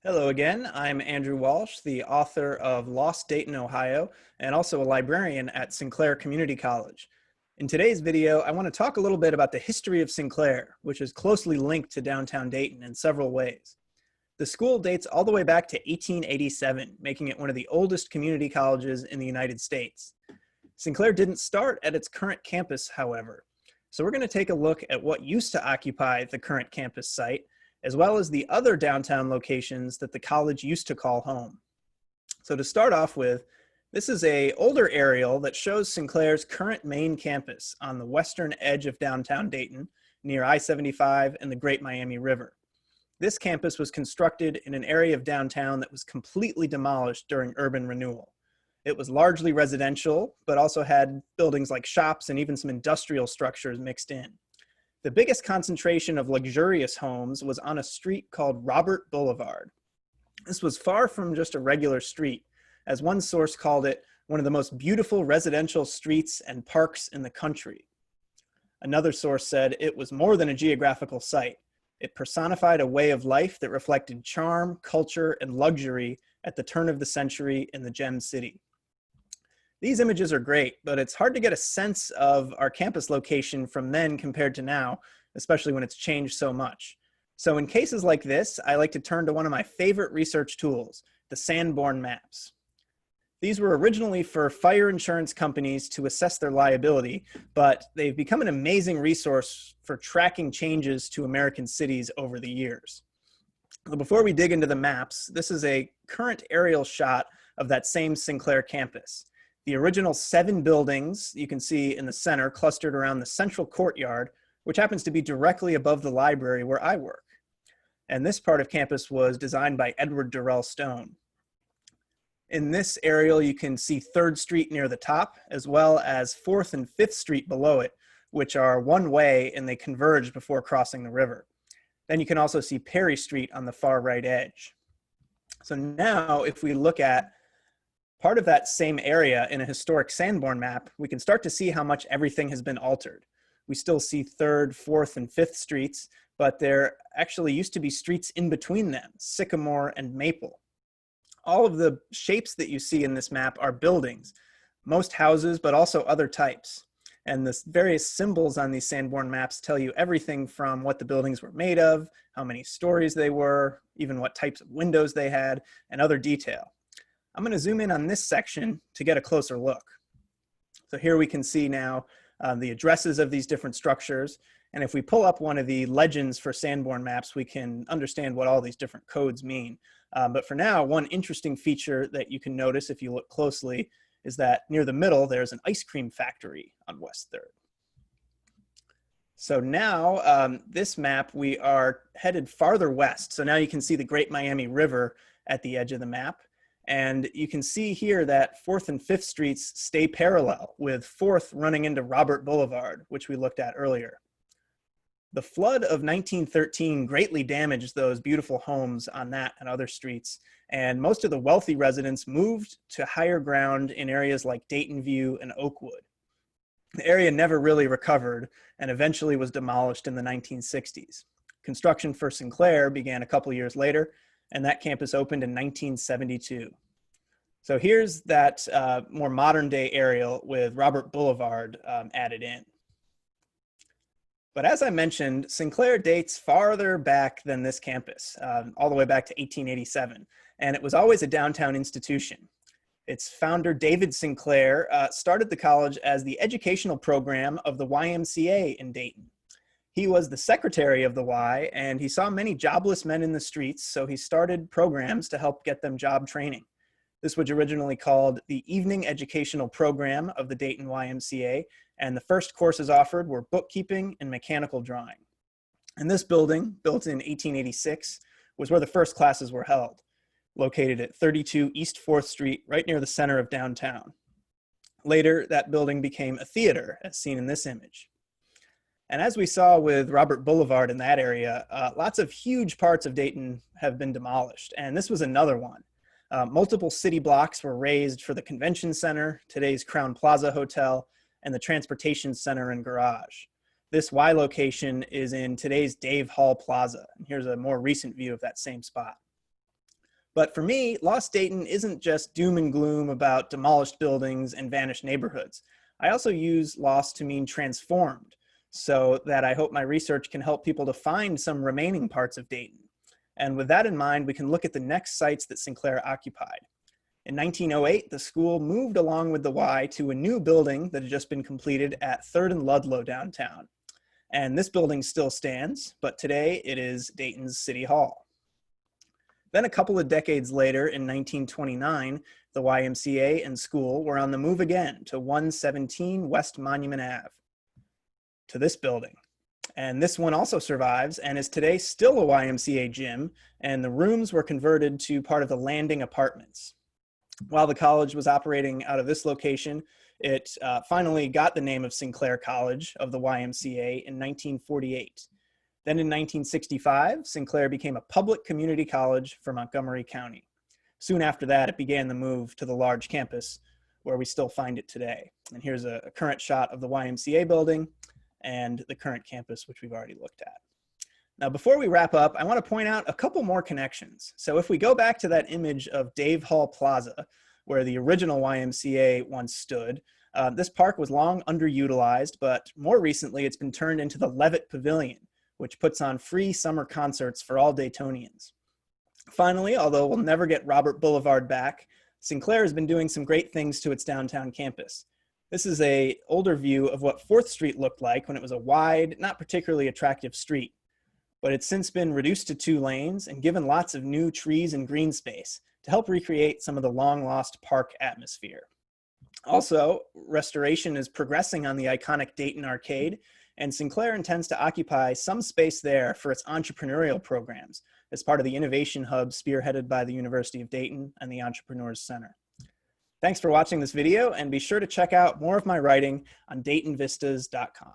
Hello again. I'm Andrew Walsh, the author of Lost Dayton, Ohio, and also a librarian at Sinclair Community College. In today's video, I want to talk a little bit about the history of Sinclair, which is closely linked to downtown Dayton in several ways. The school dates all the way back to 1887, making it one of the oldest community colleges in the United States. Sinclair didn't start at its current campus, however. So we're going to take a look at what used to occupy the current campus site, as well as the other downtown locations that the college used to call home. So to start off with, this is an older aerial that shows Sinclair's current main campus on the western edge of downtown Dayton, near I-75 and the Great Miami River. This campus was constructed in an area of downtown that was completely demolished during urban renewal. It was largely residential, but also had buildings like shops and even some industrial structures mixed in. The biggest concentration of luxurious homes was on a street called Robert Boulevard. This was far from just a regular street, as one source called it one of the most beautiful residential streets and parks in the country. Another source said it was more than a geographical site. It personified a way of life that reflected charm, culture, and luxury at the turn of the century in the Gem City. These images are great, but it's hard to get a sense of our campus location from then compared to now, especially when it's changed so much. So in cases like this, I like to turn to one of my favorite research tools, the Sanborn maps. These were originally for fire insurance companies to assess their liability, but they've become an amazing resource for tracking changes to American cities over the years. Before we dig into the maps, this is a current aerial shot of that same Sinclair campus. The original 7 buildings you can see in the center clustered around the central courtyard, which happens to be directly above the library where I work. And this part of campus was designed by Edward Durrell Stone. In this aerial, you can see 3rd Street near the top, as well as 4th and 5th Street below it, which are one way and they converge before crossing the river. Then you can also see Perry Street on the far right edge. So now if we look at part of that same area in a historic Sanborn map, we can start to see how much everything has been altered. We still see 3rd, 4th, and 5th streets, but there actually used to be streets in between them, Sycamore and Maple. All of the shapes that you see in this map are buildings, most houses, but also other types. And the various symbols on these Sanborn maps tell you everything from what the buildings were made of, how many stories they were, even what types of windows they had, and other detail. I'm going to zoom in on this section to get a closer look. So here we can see now the addresses of these different structures. And if we pull up one of the legends for Sanborn maps, we can understand what all these different codes mean. But for now, one interesting feature that you can notice if you look closely is that near the middle, there's an ice cream factory on West 3rd. So now this map, we are headed farther west. So now you can see the Great Miami River at the edge of the map. And you can see here that 4th and 5th streets stay parallel, with 4th running into Robert Boulevard, which we looked at earlier. The flood of 1913 greatly damaged those beautiful homes on that and other streets, and most of the wealthy residents moved to higher ground in areas like Dayton View and Oakwood. The area never really recovered and eventually was demolished in the 1960s. Construction for Sinclair began a couple years later, and that campus opened in 1972. So here's that more modern day aerial with Robert Boulevard added in. But as I mentioned, Sinclair dates farther back than this campus, all the way back to 1887, and it was always a downtown institution. Its founder, David Sinclair, started the college as the educational program of the YMCA in Dayton. He was the secretary of the Y, and he saw many jobless men in the streets, so he started programs to help get them job training. This was originally called the Evening Educational Program of the Dayton YMCA, and the first courses offered were bookkeeping and mechanical drawing. And this building, built in 1886, was where the first classes were held, located at 32 East 4th Street, right near the center of downtown. Later, that building became a theater, as seen in this image. And as we saw with Robert Boulevard in that area, lots of huge parts of Dayton have been demolished, and this was another one. Multiple city blocks were razed for the Convention Center, today's Crown Plaza Hotel, and the Transportation Center and Garage. This Y location is in today's Dave Hall Plaza. And here's a more recent view of that same spot. But for me, Lost Dayton isn't just doom and gloom about demolished buildings and vanished neighborhoods. I also use lost to mean transformed, so that I hope my research can help people to find some remaining parts of Dayton. And with that in mind, we can look at the next sites that Sinclair occupied. In 1908, the school moved along with the Y to a new building that had just been completed at 3rd and Ludlow downtown. And this building still stands, but today it is Dayton's City Hall. Then a couple of decades later, in 1929, the YMCA and school were on the move again to 117 West Monument Ave, to this building. And this one also survives and is today still a YMCA gym, and the rooms were converted to part of the Landing Apartments. While the college was operating out of this location, it finally got the name of Sinclair College of the YMCA in 1948. Then in 1965, Sinclair became a public community college for Montgomery County. Soon after that, it began the move to the large campus where we still find it today. And here's a current shot of the YMCA building and the current campus, which we've already looked at. Now, before we wrap up, I want to point out a couple more connections. So if we go back to that image of Dave Hall Plaza, where the original YMCA once stood, this park was long underutilized, but more recently it's been turned into the Levitt Pavilion, which puts on free summer concerts for all Daytonians. Finally, although we'll never get Robert Boulevard back, Sinclair has been doing some great things to its downtown campus. This is an older view of what 4th Street looked like when it was a wide, not particularly attractive street. But it's since been reduced to 2 lanes and given lots of new trees and green space to help recreate some of the long-lost park atmosphere. Also, restoration is progressing on the iconic Dayton Arcade, and Sinclair intends to occupy some space there for its entrepreneurial programs as part of the Innovation Hub spearheaded by the University of Dayton and the Entrepreneurs Center. Thanks for watching this video, and be sure to check out more of my writing on DaytonVistas.com.